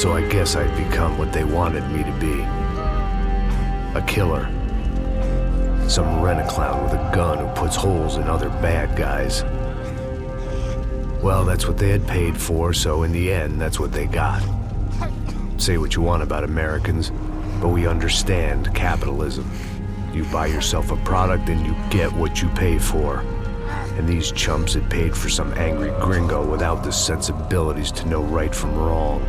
So I guess I'd become what they wanted me to be. A killer. Some rent-a-clown with a gun who puts holes in other bad guys. Well, that's what they had paid for, so in the end, that's what they got. Say what you want about Americans, but we understand capitalism. You buy yourself a product and you get what you pay for. And these chumps had paid for some angry gringo without the sensibilities to know right from wrong.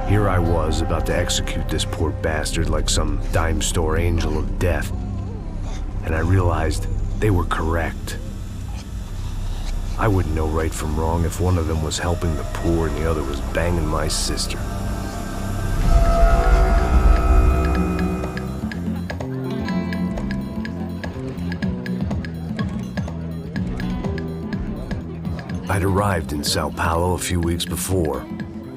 Here I was, about to execute this poor bastard like some dime store angel of death. And I realized they were correct. I wouldn't know right from wrong if one of them was helping the poor and the other was banging my sister. I'd arrived in Sao Paulo a few weeks before.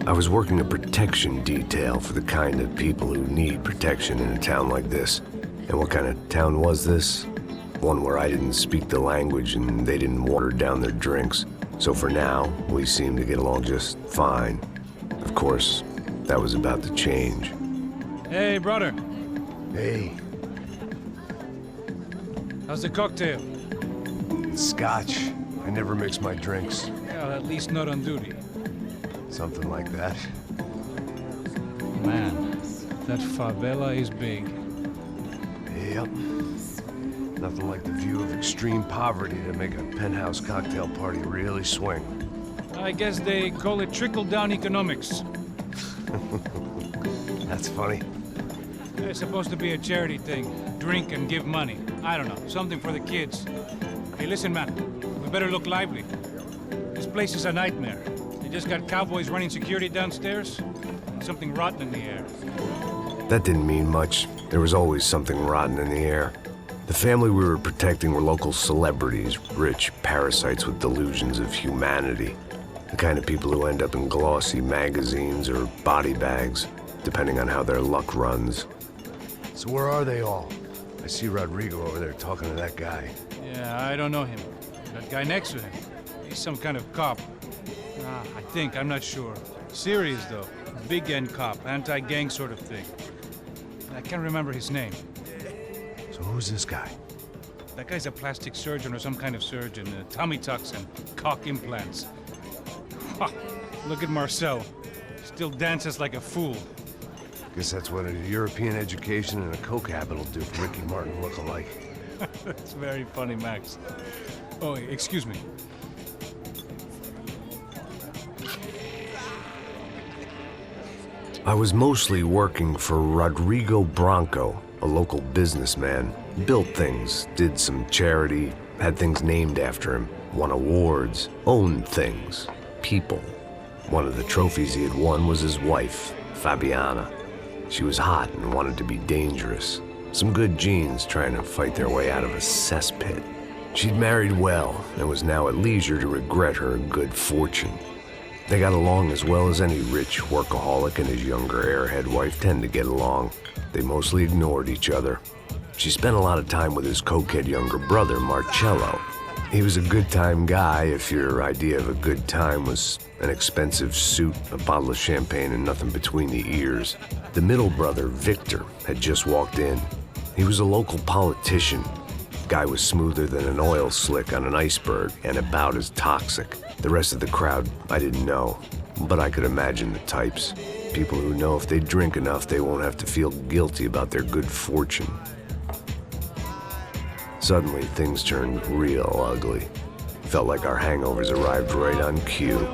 I was working a protection detail for the kind of people who need protection in a town like this. And what kind of town was this? One where I didn't speak the language and they didn't water down their drinks. So for now, we seemed to get along just fine. Of course, that was about to change. Hey, brother. Hey. How's the cocktail? It's scotch. I never mix my drinks. Well, at least not on duty. Something like that. Man, that favela is big. Yep. Nothing like the view of extreme poverty to make a penthouse cocktail party really swing. I guess they call it trickle-down economics. That's funny. It's supposed to be a charity thing. Drink and give money. I don't know, something for the kids. Hey, listen, man. We better look lively. This place is a nightmare. They just got cowboys running security downstairs. And something rotten in the air. That didn't mean much. There was always something rotten in the air. The family we were protecting were local celebrities, rich parasites with delusions of humanity. The kind of people who end up in glossy magazines or body bags, depending on how their luck runs. So where are they all? I see Rodrigo over there talking to that guy. Yeah, I don't know him. That guy next to him, he's some kind of cop. I think, I'm not sure. Serious, though. Big-end cop, anti-gang sort of thing. I can't remember his name. So who's this guy? That guy's a plastic surgeon or some kind of surgeon. Tummy tucks and cock implants. Look at Marcel. Still dances like a fool. Guess that's what a European education and a coke habit will do for Ricky Martin look-alike. That's very funny, Max. Oh, excuse me. I was mostly working for Rodrigo Branco, a local businessman. Built things, did some charity, had things named after him, won awards, owned things, people. One of the trophies he had won was his wife, Fabiana. She was hot and wanted to be dangerous. Some good genes trying to fight their way out of a cesspit. She'd married well and was now at leisure to regret her good fortune. They got along as well as any rich workaholic and his younger airhead wife tend to get along. They mostly ignored each other. She spent a lot of time with his cokehead younger brother, Marcello. He was a good-time guy if your idea of a good time was an expensive suit, a bottle of champagne, and nothing between the ears. The middle brother, Victor, had just walked in. He was a local politician. Guy was smoother than an oil slick on an iceberg and about as toxic. The rest of the crowd, I didn't know, but I could imagine the types. People who know if they drink enough, they won't have to feel guilty about their good fortune. Suddenly, things turned real ugly. Felt like our hangovers arrived right on cue.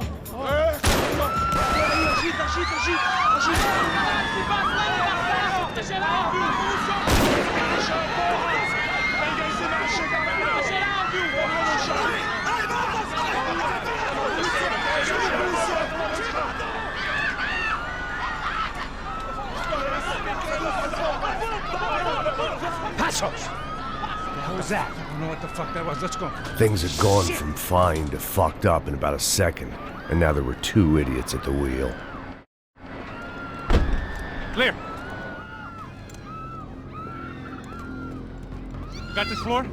Passos! What was that? I don't know what the fuck that was. Let's go. Things had gone from fine to fucked up in about a second, and now there were two idiots at the wheel. Clear. Got this floor?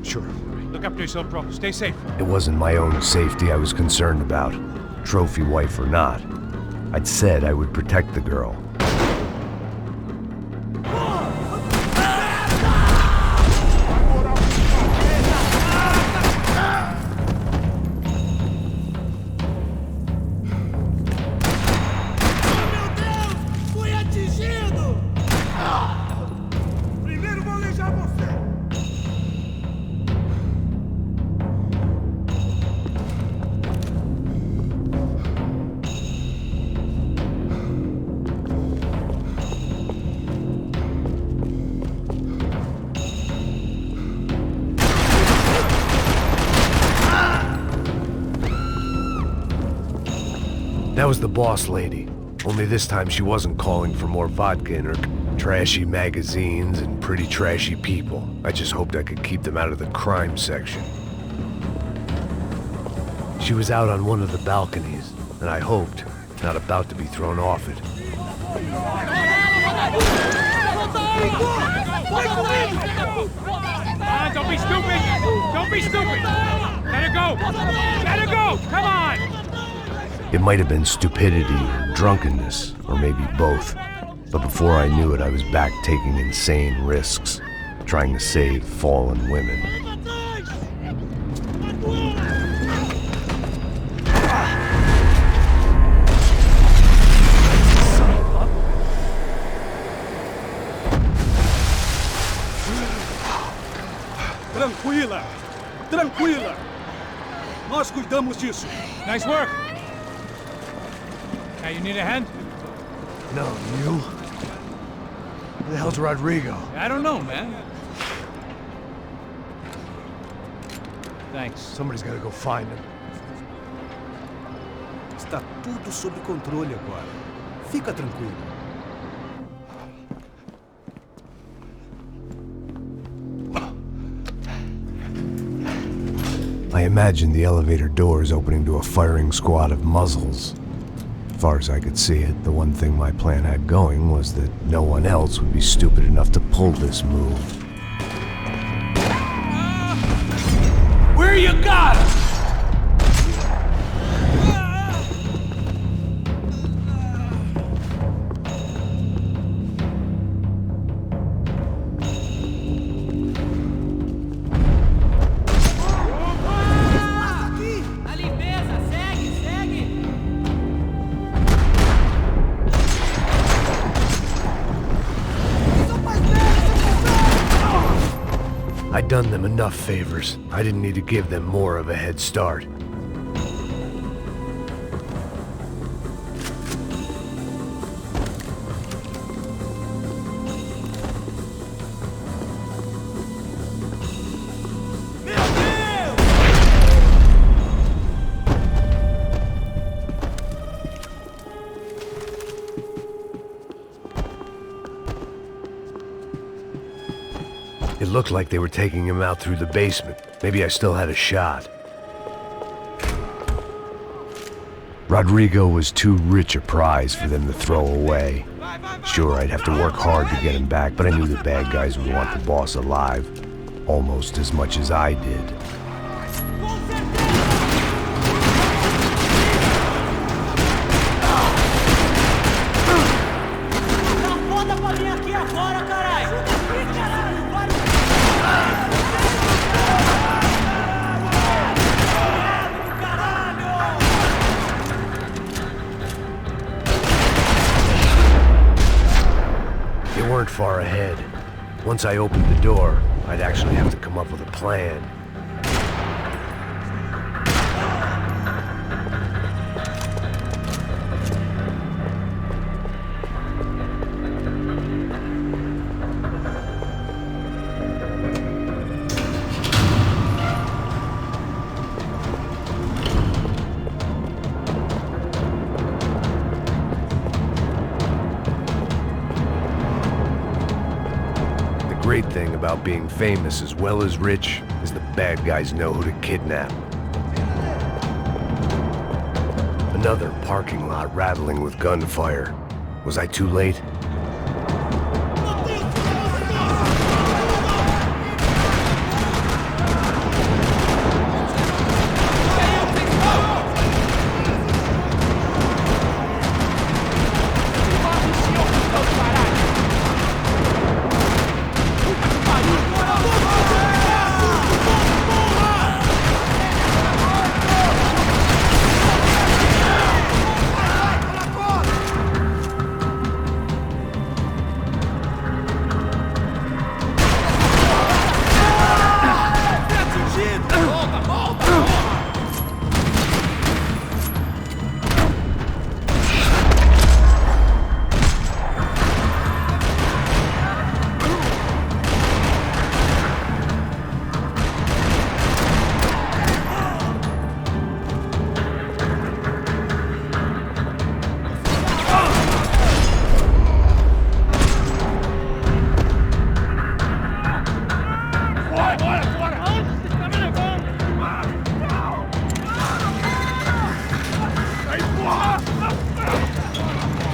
Sure. Look after yourself, bro. Stay safe. It wasn't my own safety I was concerned about, trophy wife or not. I'd said I would protect the girl. That was the boss lady. Only this time she wasn't calling for more vodka in her trashy magazines and pretty trashy people. I just hoped I could keep them out of the crime section. She was out on one of the balconies, and I hoped not about to be thrown off it. Don't be stupid! Don't be stupid! Let her go! Let her go! Come on! It might have been stupidity or drunkenness, or maybe both. But before I knew it, I was back taking insane risks, trying to save fallen women. Tranquila! Tranquila! Nós cuidamos disso. Nice work! Now you need a hand? No, you? Who the hell's Rodrigo? I don't know, man. Thanks. Somebody's gotta go find him. Está tudo sob controle agora. Fica tranquilo. I imagined the elevator doors opening to a firing squad of muzzles. As far as I could see it, the one thing my plan had going was that no one else would be stupid enough to pull this move. Where you got him? I'd done them enough favors. I didn't need to give them more of a head start. It looked like they were taking him out through the basement. Maybe I still had a shot. Rodrigo was too rich a prize for them to throw away. Sure, I'd have to work hard to get him back, but I knew the bad guys would want the boss alive, almost as much as I did. They weren't far ahead. Once I opened the door, I'd actually have to come up with a plan. The great thing about being famous as well as rich is the bad guys know who to kidnap. Another parking lot rattling with gunfire. Was I too late?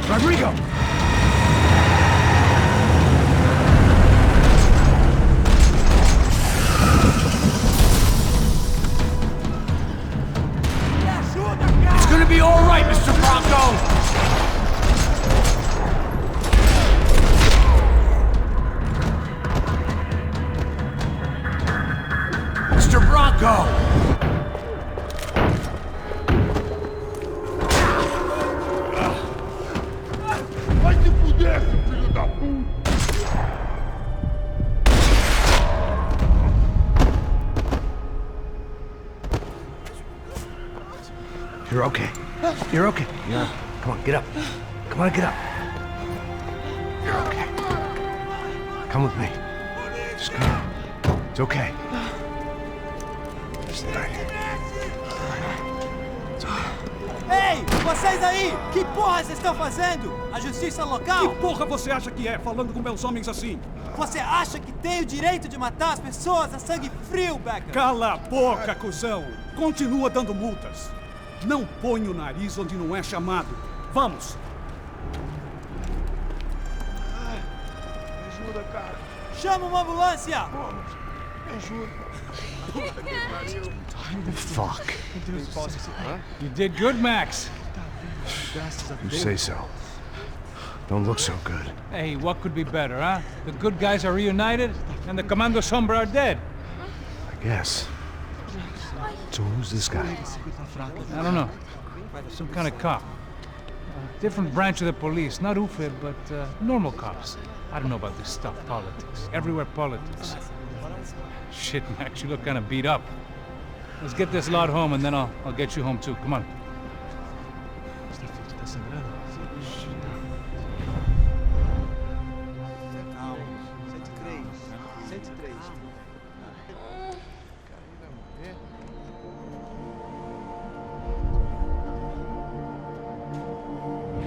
Rodrigo! It's gonna be all right, Mr. Bronco! Mr. Bronco! Vai se fuder, seu filho da puta! You're okay. You're okay. Yeah. Come on, get up. Come on, get up. You're okay. Come with me. Just come on. It's okay. Just right. Ei, vocês aí! Que porra vocês estão fazendo? A justiça local? Que porra você acha que é, falando com meus homens assim? Você acha que tem o direito de matar as pessoas a sangue frio, Becker? Cala a boca, cuzão! Continua dando multas. Não põe o nariz onde não é chamado. Vamos! Me ajuda, cara. Chama uma ambulância! Vamos. Me ajuda. Fuck. You did good, Max. You say so. Don't look so good. Hey, what could be better, huh? The good guys are reunited, and the Commando Sombra are dead. I guess. So who's this guy? I don't know. Some kind of cop. Different branch of the police. Not UFE, but normal cops. I don't know about this stuff, politics. Everywhere politics. Shit, Max, you look kind of beat up. Let's get this lot home, and then I'll get you home too. Come on.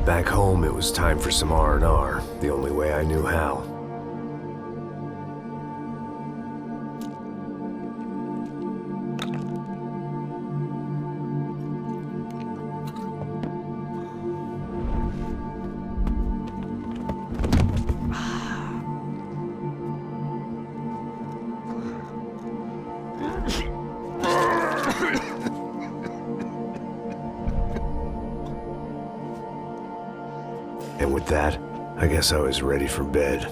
Back home, it was time for some R&R, the only way I knew how. And with that, I guess I was ready for bed.